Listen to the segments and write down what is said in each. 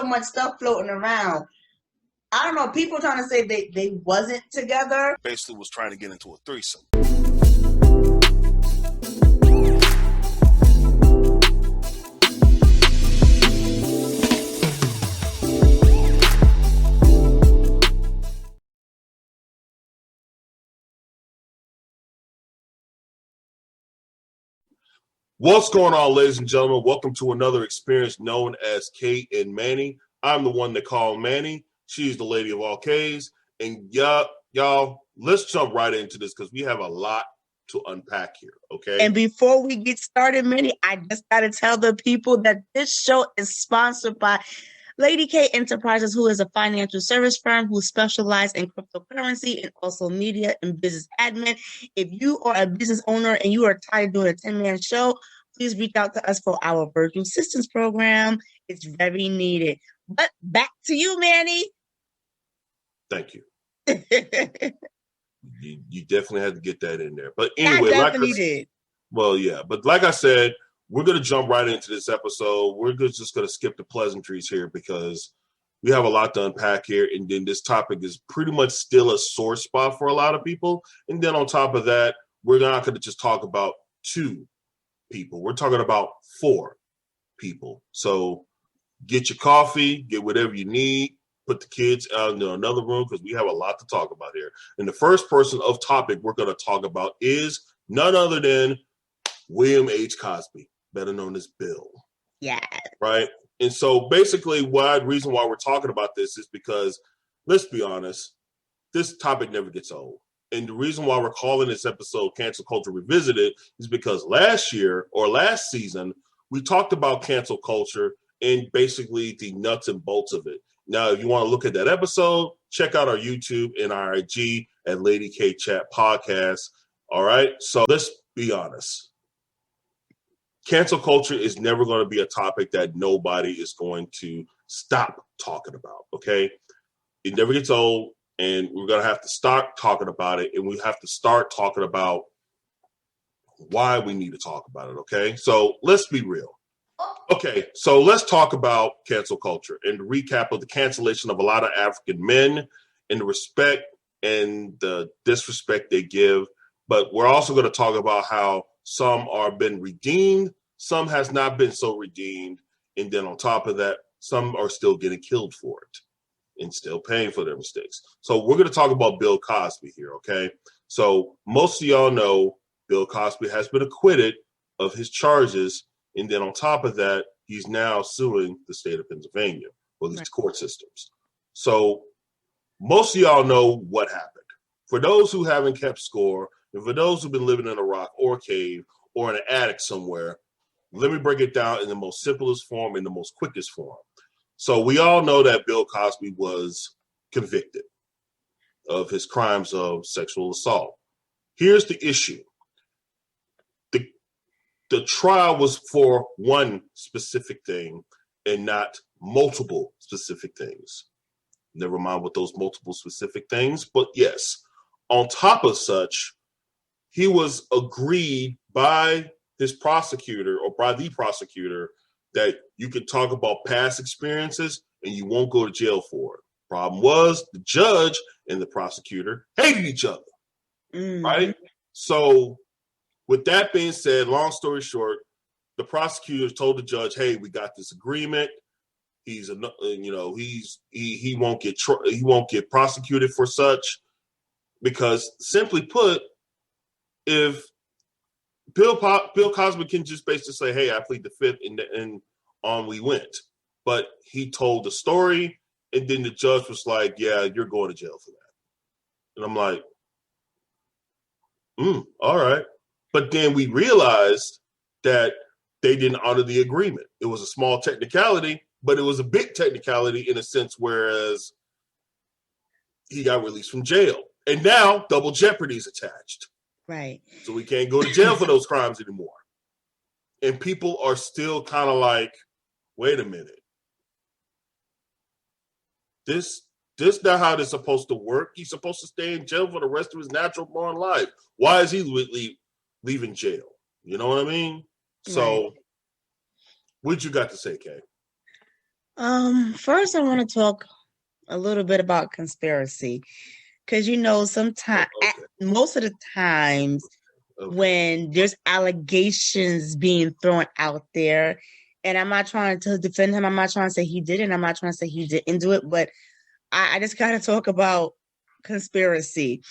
much stuff floating around. I don't know. People trying to say they wasn't together. Basically was trying to get into a threesome. What's going on, ladies and gentlemen? Welcome to another experience known as Kate and Manny. I'm the one they call Manny. She's the lady of all K's. And y'all, let's jump right into this because we have a lot to unpack here, okay? And before we get started, Manny, I just got to tell the people that this show is sponsored by Lady K Enterprises, who is a financial service firm who specializes in cryptocurrency and also media and business admin. If you are a business owner and you are tired of doing a 10-man show, please reach out to us for our virtual assistance program. It's very needed. But back to you, Manny. Thank you. you definitely had to get that in there. But anyway, did. Well, yeah. But like I said, we're going to jump right into this episode. We're just going to skip the pleasantries here because we have a lot to unpack here. And then this topic is pretty much still a sore spot for a lot of people. And then on top of that, we're not going to just talk about 2 people. We're talking about 4 people. So get your coffee, get whatever you need, put the kids out in another room because we have a lot to talk about here. And the first person of topic we're going to talk about is none other than William H. Cosby, better known as Bill. Yeah. Right? And so basically reason why we're talking about this is because, let's be honest, this topic never gets old. And the reason why we're calling this episode Cancel Culture Revisited is because last season, we talked about cancel culture and basically the nuts and bolts of it. Now, if you want to look at that episode, check out our YouTube and our IG at Lady K Chat Podcast. All right? So let's be honest. Cancel culture is never going to be a topic that nobody is going to stop talking about, okay? It never gets old, and we're going to have to start talking about it, and we have to start talking about why we need to talk about it, okay? So let's be real. Okay, so let's talk about cancel culture and the recap of the cancellation of a lot of African men and the respect and the disrespect they give. But we're also going to talk about how some are been redeemed, some has not been so redeemed, and then on top of that, some are still getting killed for it and still paying for their mistakes. So we're going to talk about Bill Cosby here, okay? So most of y'all know Bill Cosby has been acquitted of his charges, and then on top of that, he's now suing the state of Pennsylvania, or these court systems. So most of y'all know what happened. For those who haven't kept score, and for those who've been living in a rock or cave or in an attic somewhere, let me break it down in the most simplest form, in the most quickest form. So we all know that Bill Cosby was convicted of his crimes of sexual assault. Here's the issue. The trial was for one specific thing and not multiple specific things. Never mind what those multiple specific things, but yes, on top of such, he was agreed by his prosecutor or by the prosecutor that you could talk about past experiences and you won't go to jail for it. Problem was the judge and the prosecutor hated each other, right? So with that being said, long story short, the prosecutor told the judge, "Hey, we got this agreement. He won't get prosecuted for such because, simply put, if Bill Cosby can just basically say, 'Hey, I plead the fifth,' and on we went." But he told the story, and then the judge was like, "Yeah, you're going to jail for that." And I'm like, all right. But then we realized that they didn't honor the agreement. It was a small technicality, but it was a big technicality in a sense, whereas he got released from jail. And now double jeopardy is attached. Right. So we can't go to jail for those crimes anymore. And people are still kind of like, wait a minute. This not how this is supposed to work. He's supposed to stay in jail for the rest of his natural born life. Why is he leaving jail? You know what I mean? So, what you got to say, Kay? First I want to talk a little bit about conspiracy. Because sometimes, Okay. most of the times, Okay. when there's allegations being thrown out there, and I'm not trying to defend him, I'm not trying to say he did it, I'm not trying to say he didn't do it, but I just gotta talk about conspiracy.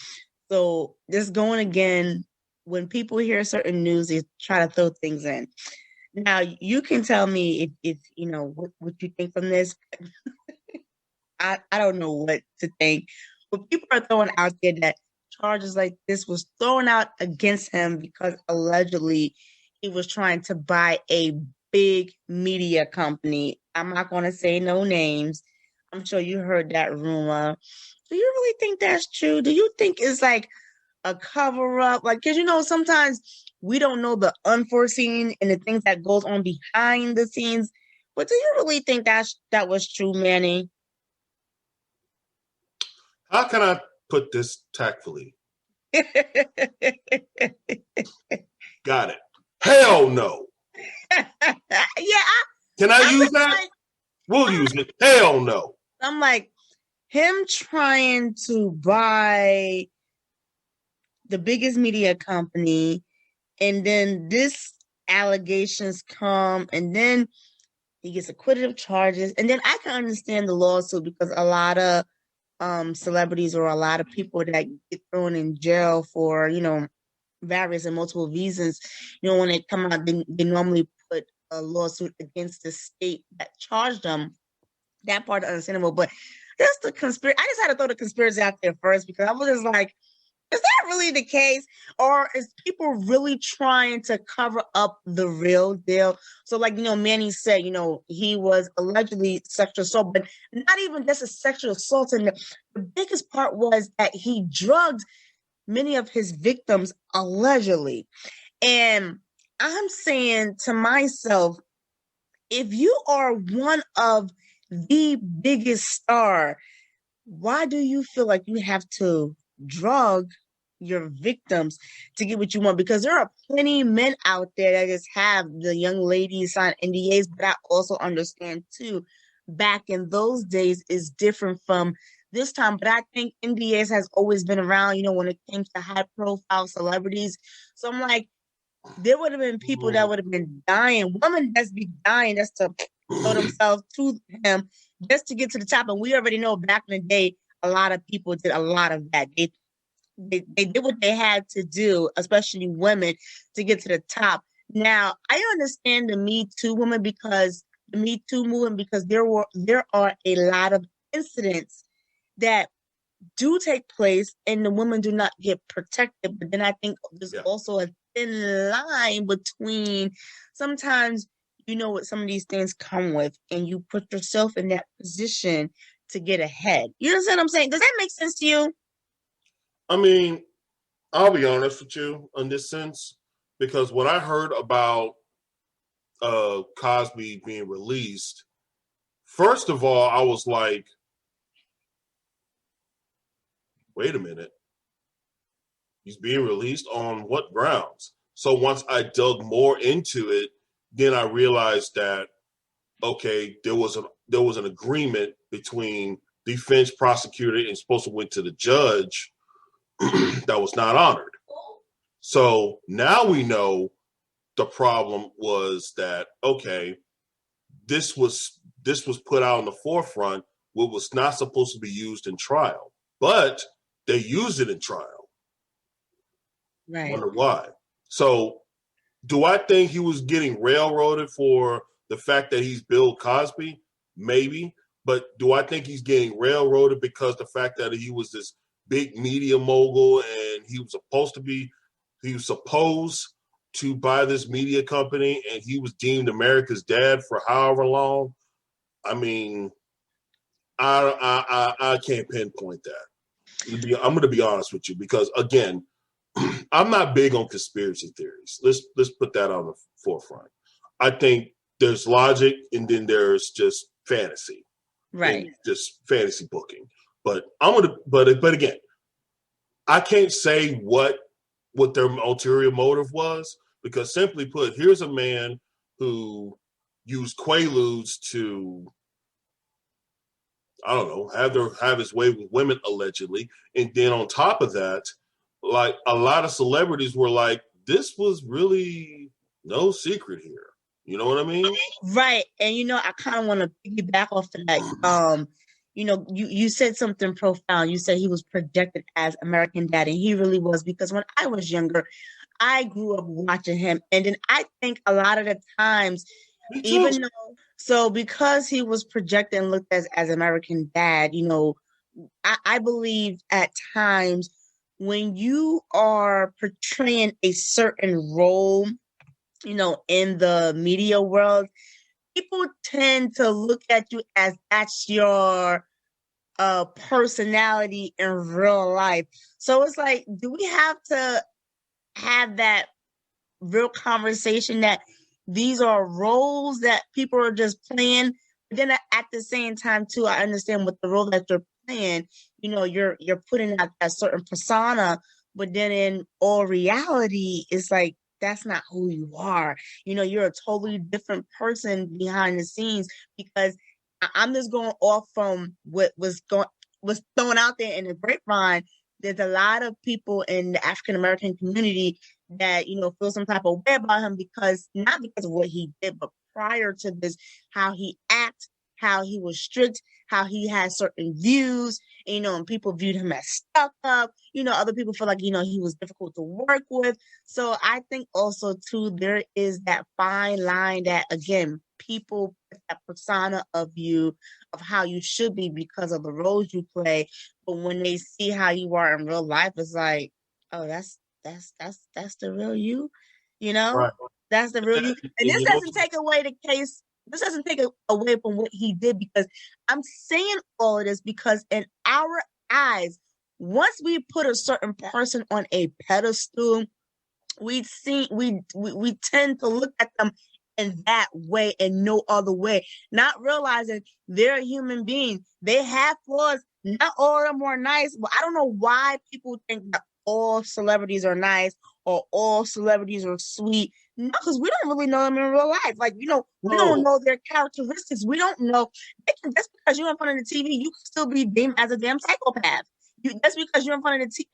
So just going again, when people hear certain news, they try to throw things in. Now you can tell me if you know what you think from this. I don't know what to think. But people are throwing out there that charges like this was thrown out against him because allegedly he was trying to buy a big media company. I'm not going to say no names. I'm sure you heard that rumor. Do you really think that's true? Do you think it's like a cover up? Like, because sometimes we don't know the unforeseen and the things that goes on behind the scenes. But do you really think that was true, Manny? How can I put this tactfully? Got it. Hell no. Yeah, Can I I'm use just that? like, We'll use it. Hell no. I'm like him trying to buy the biggest media company, and then this allegations come, and then he gets acquitted of charges, and then I can understand the lawsuit because a lot of celebrities or a lot of people that get thrown in jail for various and multiple reasons, when they come out, they normally put a lawsuit against the state that charged them. That part is understandable, but just the conspiracy. I just had to throw the conspiracy out there first because I was just like, is that really the case? Or is people really trying to cover up the real deal? So, like, Manny said, he was allegedly sexual assault, but not even just a sexual assault. And the biggest part was that he drugged many of his victims allegedly. And I'm saying to myself, if you are one of the biggest star, why do you feel like you have to drug your victims to get what you want? Because there are plenty of men out there that just have the young ladies sign NDAs, but I also understand too, back in those days is different from this time. But I think NDAs has always been around, when it came to high profile celebrities. So I'm like, there would have been people that would have been dying, women that's be dying just to throw themselves to him just to get to the top. And we already know back in the day, a lot of people did a lot of that. They did what they had to do, especially women, to get to the top. Now, I understand the Me Too woman because the Me Too movement because there are a lot of incidents that do take place and the women do not get protected. But then I think there's also a thin line between sometimes you know what some of these things come with and you put yourself in that position to get ahead. You understand what I'm saying? Does that make sense to you? I mean, I'll be honest with you in this sense, because when I heard about Cosby being released, first of all, I was like, wait a minute. He's being released on what grounds? So once I dug more into it, then I realized that okay, there was an agreement between defense prosecutor and supposed to went to the judge that was not honored. So now we know the problem was that okay, this was put out on the forefront what was not supposed to be used in trial, but they used it in trial. Right. Wonder why. So do I think he was getting railroaded for the fact that he's Bill Cosby? Maybe. But do I think he's getting railroaded because the fact that he was this big media mogul and he was supposed to buy this media company and he was deemed America's dad for however long? I mean, I can't pinpoint that. I'm going to be honest with you because again, I'm not big on conspiracy theories. Let's put that on the forefront. I think there's logic and then there's just fantasy. Right. And just fantasy booking. But again, I can't say what their ulterior motive was because simply put, here's a man who used quaaludes to I don't know, have his way with women allegedly. And then on top of that, like a lot of celebrities were like, this was really no secret here. You know what I mean? Right. And I kind of want to piggyback off of that. You said something profound. You said he was projected as American Dad, and he really was, because when I was younger, I grew up watching him. And then I think a lot of the times, Me too. even though, so because he was projected and looked as American Dad, I believe at times when you are portraying a certain role, in the media world, people tend to look at you as that's your personality in real life. So it's like, do we have to have that real conversation that these are roles that people are just playing? But then at the same time too, I understand with the role that you're playing, you're putting out that certain persona, but then in all reality, it's like that's not who you are. You're a totally different person behind the scenes, because I'm just going off from what was thrown out there in the grapevine. There's a lot of people in the African American community that feel some type of way about him, because not because of what he did, but prior to this, how he acts, how he was strict, how he had certain views, and people viewed him as stuck up. Other people feel like he was difficult to work with. So I think also too, there is that fine line that, again, people put that persona of you, of how you should be because of the roles you play, but when they see how you are in real life, it's like, oh, that's the real you, Right. that's the real you. And And this you know, doesn't take away the case. This doesn't take away from what he did, because I'm saying all of this because in our eyes, once we put a certain person on a pedestal, we tend to look at them in that way and no other way, not realizing they're a human being. They have flaws. Not all of them are nice. But I don't know why people think that all celebrities are nice or all celebrities are sweet. No, because we don't really know them in real life. Like, we don't no, know their characteristics. We don't know. Just because you're in front of the TV, you can still be deemed as a damn psychopath. Just because you're in front of the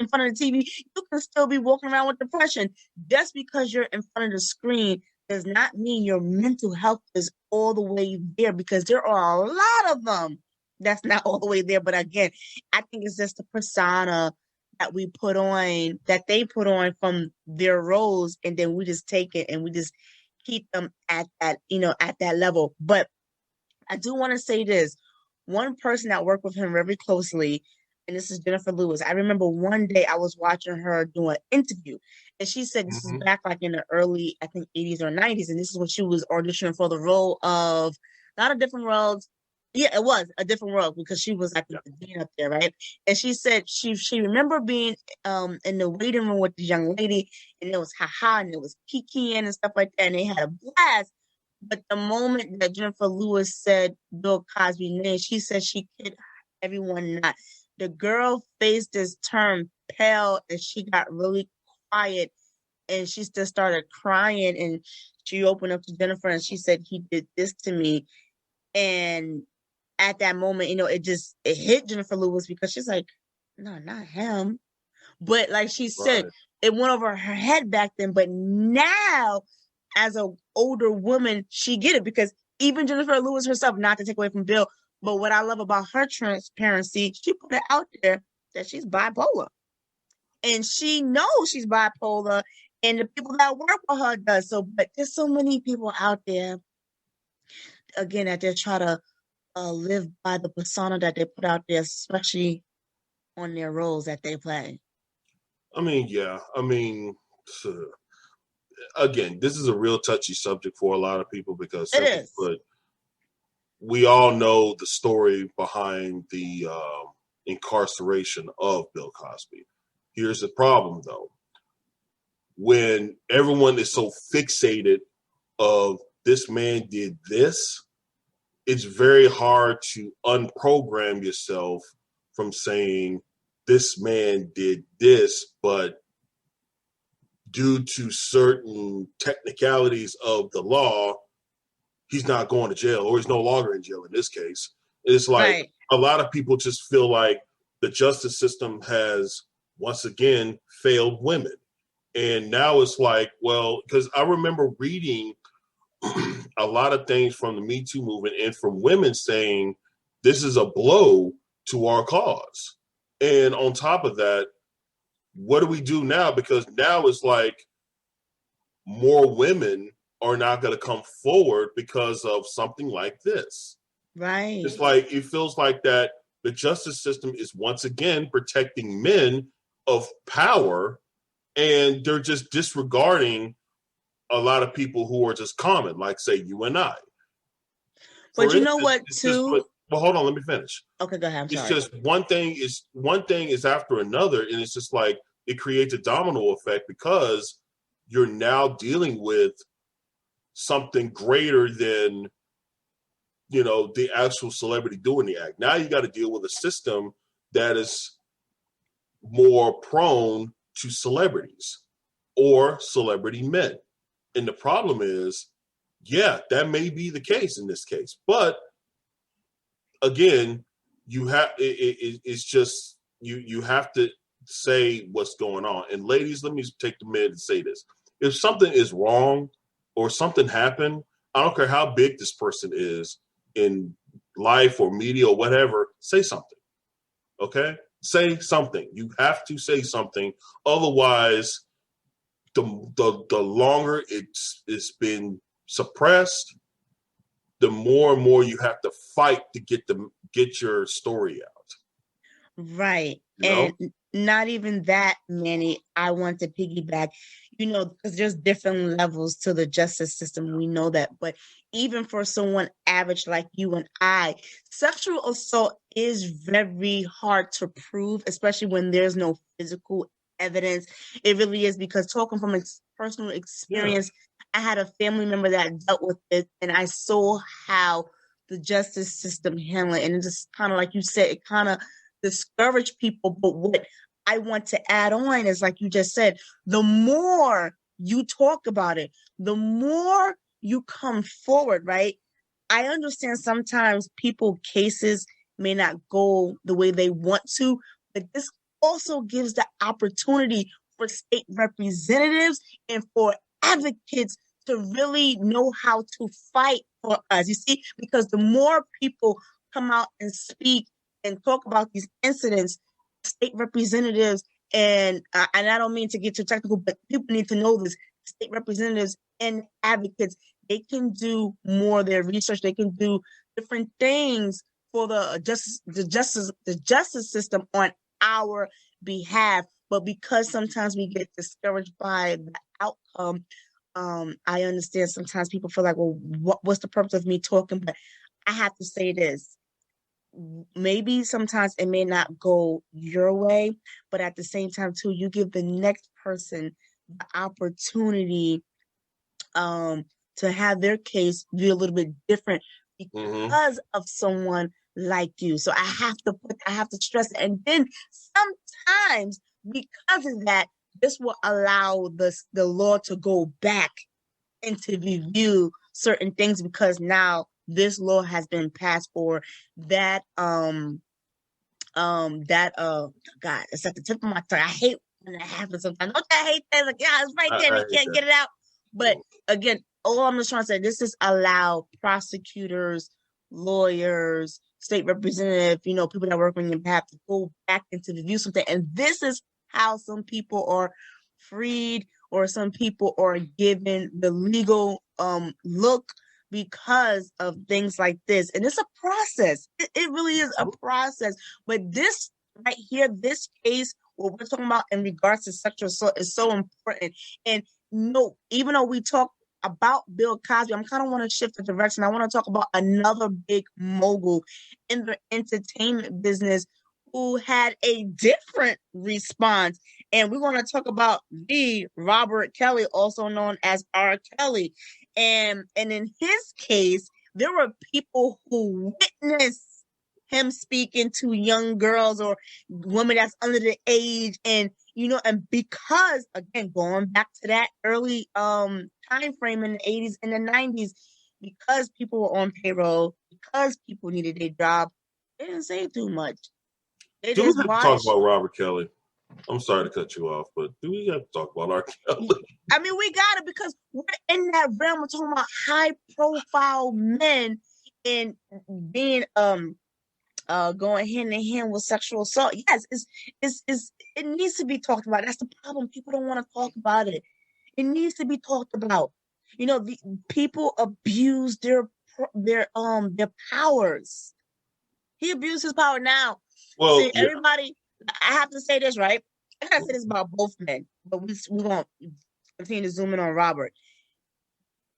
TV, you can still be walking around with depression. Just because you're in front of the screen does not mean your mental health is all the way there, because there are a lot of them that's not all the way there. But again, I think it's just the persona that we put on, that they put on from their roles, and then we just take it and we just keep them at that level. But I do want to say this. One person that worked with him very closely, and this is Jennifer Lewis. I remember one day I was watching her do an interview, and she said this was mm-hmm. back like in the early, I think, 80s or 90s, and this is when she was auditioning for the role of, not A Different World. Yeah, it was A Different World, because she was like the dean up there, right? And she said she remembered being in the waiting room with the young lady, and it was haha, and it was kikiing and stuff like that, and they had a blast. But the moment that Jennifer Lewis said Bill Cosby's name, she said she kid everyone not. The girl face just turned pale, and she got really quiet, and she just started crying, and she opened up to Jennifer and she said, he did this to me. And at that moment, it hit Jennifer Lewis, because she's like, no, not him. But like she said, Right. it went over her head back then. But now, as an older woman, she get it, because even Jennifer Lewis herself, not to take away from Bill, but what I love about her transparency, she put it out there that she's bipolar. And she knows she's bipolar, and the people that work with her does. So, but there's so many people out there, again, that they try to live by the persona that they put out there, especially on their roles that they play. I mean, yeah. I mean, again, this is a real touchy subject for a lot of people because, It simply is. put, we all know the story behind the incarceration of Bill Cosby. Here's the problem, though. When everyone is so fixated of this man did this, it's very hard to unprogram yourself from saying this man did this, but due to certain technicalities of the law, he's not going to jail, or he's no longer in jail in this case. It's like Right. a lot of people just feel like the justice system has once again failed women. And now it's like, well, because I remember reading a lot of things from the Me Too movement and from women saying this is a blow to our cause. And on top of that, what do we do now? Because now it's like more women are not going to come forward because of something like this. Right. It's like it feels like that the justice system is once again protecting men of power, and they're just disregarding a lot of people who are just common, like say you and I. But For you know instance, what, it's just too? well, hold on, let me finish. Okay, go ahead. I'm It's sorry. just one thing is after another, and it's just like it creates a domino effect because you're now dealing with something greater than the actual celebrity doing the act. Now you got to deal with a system that is more prone to celebrities or celebrity men. And the problem is, yeah, that may be the case in this case. But again, it's just you have to say what's going on. And ladies, let me take the minute and say this. If something is wrong or something happened, I don't care how big this person is in life or media or whatever, say something. Okay? Say something. You have to say something. Otherwise, the longer it's been suppressed, the more and more you have to fight to get your story out. Right. You know? And not even that, Manny, I want to piggyback, because there's different levels to the justice system. We know that. But even for someone average like you and I, sexual assault is very hard to prove, especially when there's no physical evidence. It really is, because talking from personal experience, I had a family member that dealt with it, and I saw how the justice system handled it. And it just kind of, like you said, it kind of discourage people. But what I want to add on is, like you just said, the more you talk about it, the more you come forward, right? I understand sometimes people cases may not go the way they want to, but this also gives the opportunity for state representatives and for advocates to really know how to fight for us. You see, because the more people come out and speak and talk about these incidents, state representatives, and I don't mean to get too technical, but people need to know this. State representatives and advocates, they can do more of their research. They can do different things for the justice system on our behalf. But because sometimes we get discouraged by the outcome, I understand sometimes people feel like, well, what's the purpose of me talking? But I have to say this. Maybe sometimes it may not go your way, but at the same time too, you give the next person the opportunity to have their case be a little bit different because of someone like you. So I have to stress it. And then sometimes because of that, this will allow the law to go back and to review certain things, because now this law has been passed, or that God, it's at the tip of my tongue. I hate when that happens sometimes. Don't I hate that? Like, yeah, it's right there and you can't get it out. But again, all I'm just trying to say, this is allow prosecutors, lawyers, state representative, people that work on your behalf to go back and to review something. And this is how some people are freed, or some people are given the legal look because of things like this. And it's a process. It really is a process. But this right here, this case, what we're talking about in regards to sexual assault, is so important. And no, even though we talk about Bill Cosby, I'm kind of want to shift the direction. I want to talk about another big mogul in the entertainment business who had a different response. And we're going to talk about the Robert Kelly, also known as R. Kelly. And in his case, there were people who witnessed him speaking to young girls or women that's under the age. And, and because, again, going back to that early time frame in the 80s and the 90s, because people were on payroll, because people needed a job, they didn't say too much. They Do just we have to talk watched. about Robert Kelly? I'm sorry to cut you off, but do we have to talk about R.Kelly? I mean, we got it because we're in that realm. We're talking about high profile men and being going hand in hand with sexual assault. Yes, it needs to be talked about. That's the problem. People don't want to talk about it. It needs to be talked about. You know, the people abuse their powers. He abused his power. Now, Well, see, yeah. everybody, I have to say this, right? I gotta say this about both men, but we won't continue to zoom in on Robert.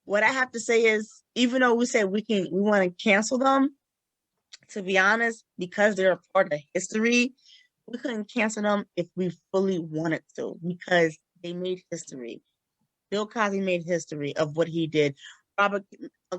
What I have to say is, even though we said we want to cancel them, to be honest, because they're a part of history, we couldn't cancel them if we fully wanted to, because they made history. Bill Cosby made history of what he did. Robert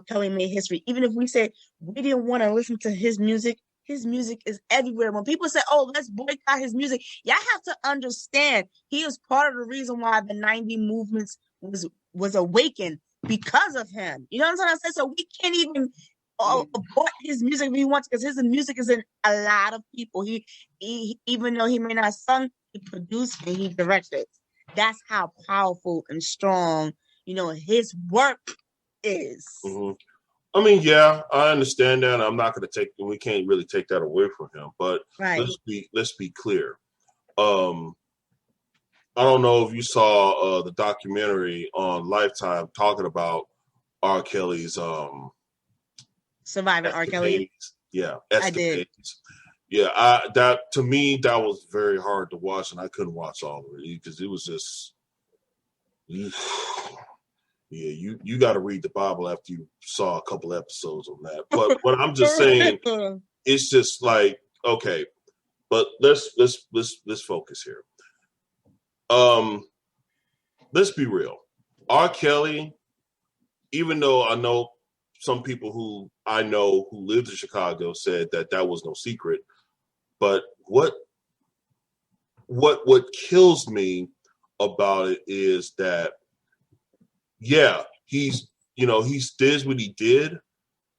Kelly made history. Even if we said we didn't want to listen to his music is everywhere. When people say, "Oh, let's boycott his music," y'all have to understand he is part of the reason why the '90s movements was awakened because of him. You know what I'm trying to say? So we can't even abort his music if he wants, because his music is in a lot of people. He even though he may not sung, he produced and he directed. That's how powerful and strong, his work is. Mm-hmm. I mean, yeah, I understand that. I'm not going to we can't really take that away from him. But right. let's be clear. I don't know if you saw the documentary on Lifetime talking about R. Kelly's Surviving R. Kelly. Yeah, I did. Yeah, that to me that was very hard to watch, and I couldn't watch all of it because it was just. Yeah, you got to read the Bible after you saw a couple episodes on that. But what I'm just saying, it's just like, okay, but let's focus here. Let's be real. R. Kelly, even though I know some people who I know who lived in Chicago said that was no secret, but what kills me about it is that, yeah, he did what he did,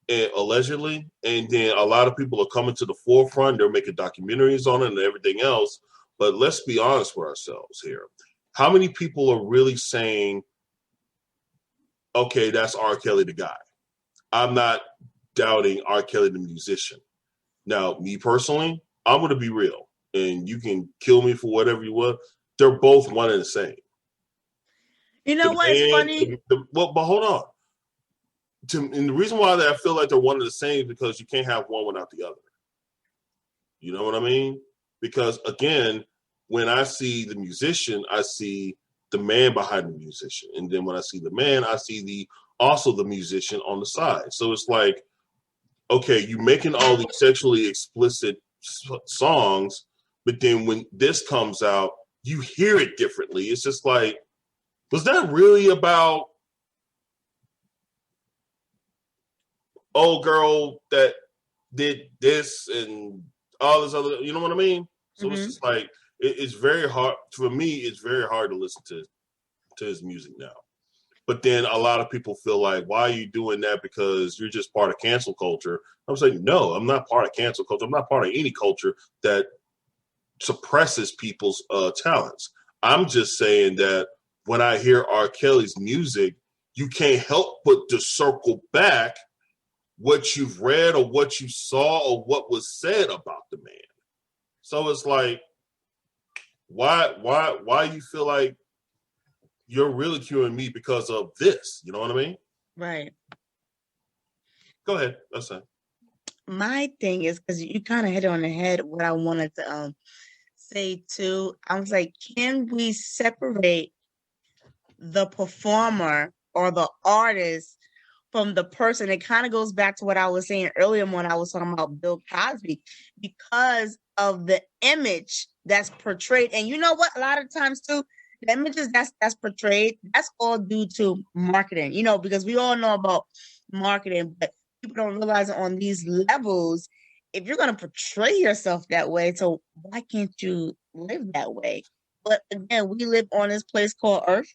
and allegedly, and then a lot of people are coming to the forefront. They're making documentaries on it and everything else. But let's be honest with ourselves here. How many people are really saying, okay, that's R. Kelly the guy? I'm not doubting R. Kelly the musician. Now, me personally, I'm going to be real, and you can kill me for whatever you want. They're both one and the same. You know what? It's funny. But hold on. And the reason why I feel like they're one and the same is because you can't have one without the other. You know what I mean? Because again, when I see the musician, I see the man behind the musician, and then when I see the man, I see also the musician on the side. So it's like, okay, you're making all these sexually explicit songs, but then when this comes out, you hear it differently. It's just like, was that really about old girl that did this and all this other, you know what I mean? So It's just like, it's very hard for me. It's very hard to listen to his music now. But then a lot of people feel like, why are you doing that? Because you're just part of cancel culture. I'm saying, no, I'm not part of cancel culture. I'm not part of any culture that suppresses people's talents. I'm just saying that when I hear R. Kelly's music, you can't help but to circle back what you've read or what you saw or what was said about the man. So it's like, why you feel like you're ridiculing me because of this? You know what I mean? Right. Go ahead. That's it. My thing is, because you kind of hit on the head what I wanted to say too. I was like, can we separate the performer or the artist from the person? It kind of goes back to what I was saying earlier when I was talking about Bill Cosby, because of the image that's portrayed. And you know what? A lot of times too, the images that's portrayed, that's all due to marketing, because we all know about marketing, but people don't realize it on these levels. If you're going to portray yourself that way, so why can't you live that way? But again, we live on this place called Earth.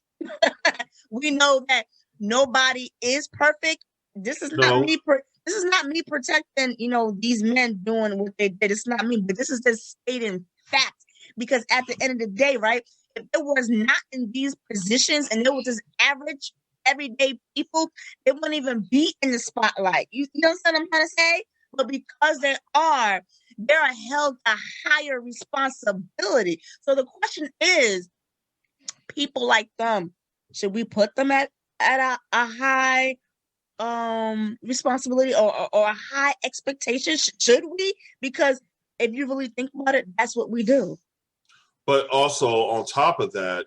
We know that nobody is perfect, This is not No, me. This is not me protecting, these men doing what they did. It's not me, but this is just stating facts. Because at the end of the day, right, if it was not in these positions and it was just average, everyday people, they wouldn't even be in the spotlight. You understand what I'm trying to say? But because they're held a higher responsibility. So the question is, people like them, should we put them at a high responsibility or a high expectation? Should we? Because if you really think about it, that's what we do. but also on top of that,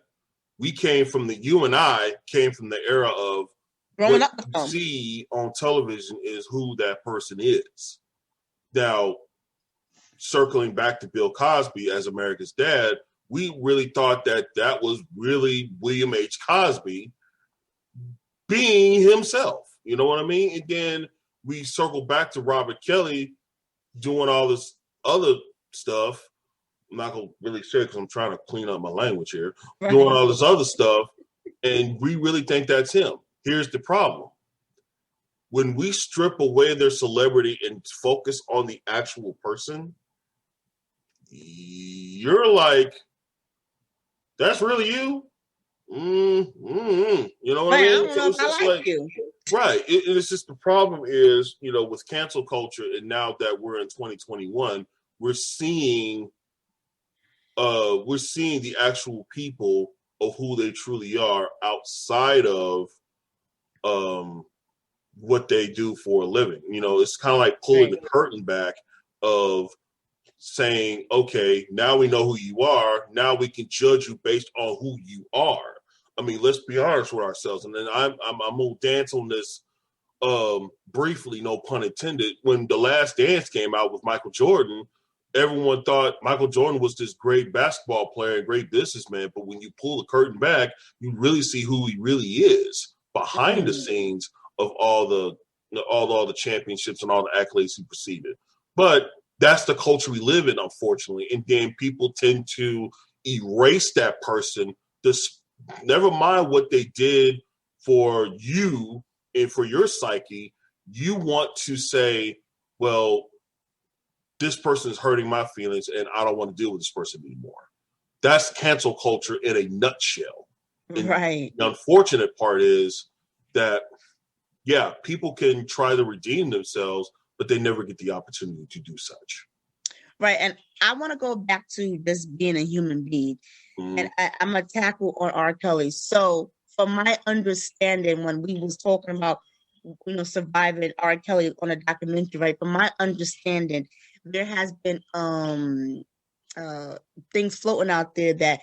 you and I came from the era of Growing what up with you them. see on television is who that person is. Now, circling back to Bill Cosby as America's dad, we really thought that was really William H. Cosby being himself. You know what I mean? And then we circle back to Robert Kelly doing all this other stuff. I'm not going to really say because I'm trying to clean up my language here. Right. Doing all this other stuff, and we really think that's him. Here's the problem. When we strip away their celebrity and focus on the actual person, you're like, that's really you? You know what I Right, I mean? don't So know if it's I just like like, you. right. It's just the problem is, with cancel culture, and now that we're in 2021, we're seeing the actual people of who they truly are outside of what they do for a living. It's kind of like pulling Right. the curtain back of saying, okay, now we know who you are. Now we can judge you based on who you are. I mean, let's be honest with ourselves. And then I'm gonna dance on this briefly, no pun intended. When The Last Dance came out with Michael Jordan, everyone thought Michael Jordan was this great basketball player and great businessman. But when you pull the curtain back, you really see who he really is behind the scenes of all the championships and all the accolades he preceded. But that's the culture we live in, unfortunately. And then people tend to erase that person. Never mind what they did for you and for your psyche. You want to say, well, this person is hurting my feelings and I don't want to deal with this person anymore. That's cancel culture in a nutshell. And Right. the unfortunate part is that, yeah, people can try to redeem themselves, but they never get the opportunity to do such. Right. And I want to go back to just being a human being. And I'm going to tackle on R. Kelly. So from my understanding, when we was talking about, surviving R. Kelly on a documentary, right? From my understanding, there has been things floating out there that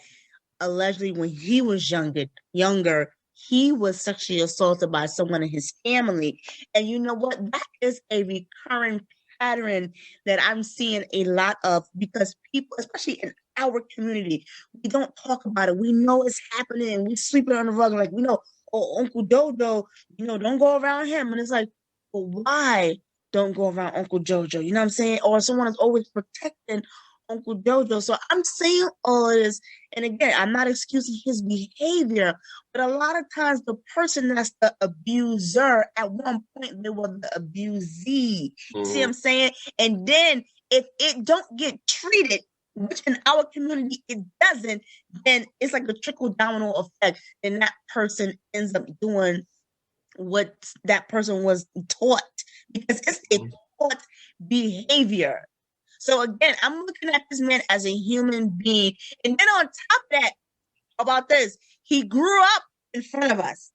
allegedly when he was younger, he was sexually assaulted by someone in his family. And you know what? That is a recurring pattern that I'm seeing a lot of, because people, especially in our community, we don't talk about it. We know it's happening and we sweep it on the rug. Like, we know, oh, Uncle Dodo, don't go around him. And it's like, well, why don't go around Uncle Jojo? You know what I'm saying? Or someone is always protecting Uncle Jojo. So I'm saying all of this, and again, I'm not excusing his behavior, but a lot of times the person that's the abuser, at one point they were the abusee. See what I'm saying? And then if it don't get treated, which in our community it doesn't, then it's like a trickle domino effect, and that person ends up doing what that person was taught, because it's a taught behavior. So again, I'm looking at this man as a human being. And then on top of that, about this, he grew up in front of us.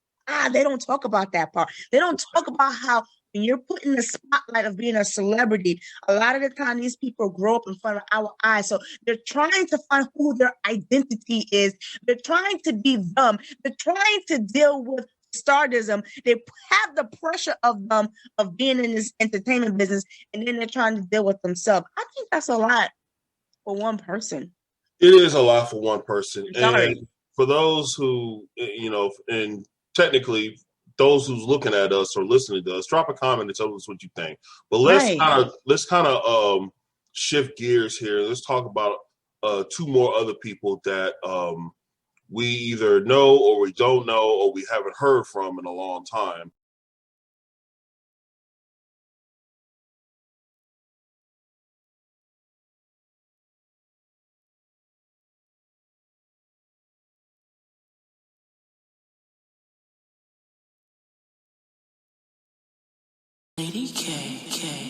They don't talk about that part. They don't talk about how when you're put in the spotlight of being a celebrity, a lot of the time these people grow up in front of our eyes. So they're trying to find who their identity is. They're trying to be them. They're trying to deal with stardom. They have the pressure of being in this entertainment business, and then they're trying to deal with themselves. I think that's a lot for one person. It is a lot for one person. Sorry. And for those who, and technically those who's looking at us or listening to us, drop a comment and tell us what you think. But let's kind of shift gears here. Let's talk about two more other people that we either know or we don't know or we haven't heard from in a long time. Lady K.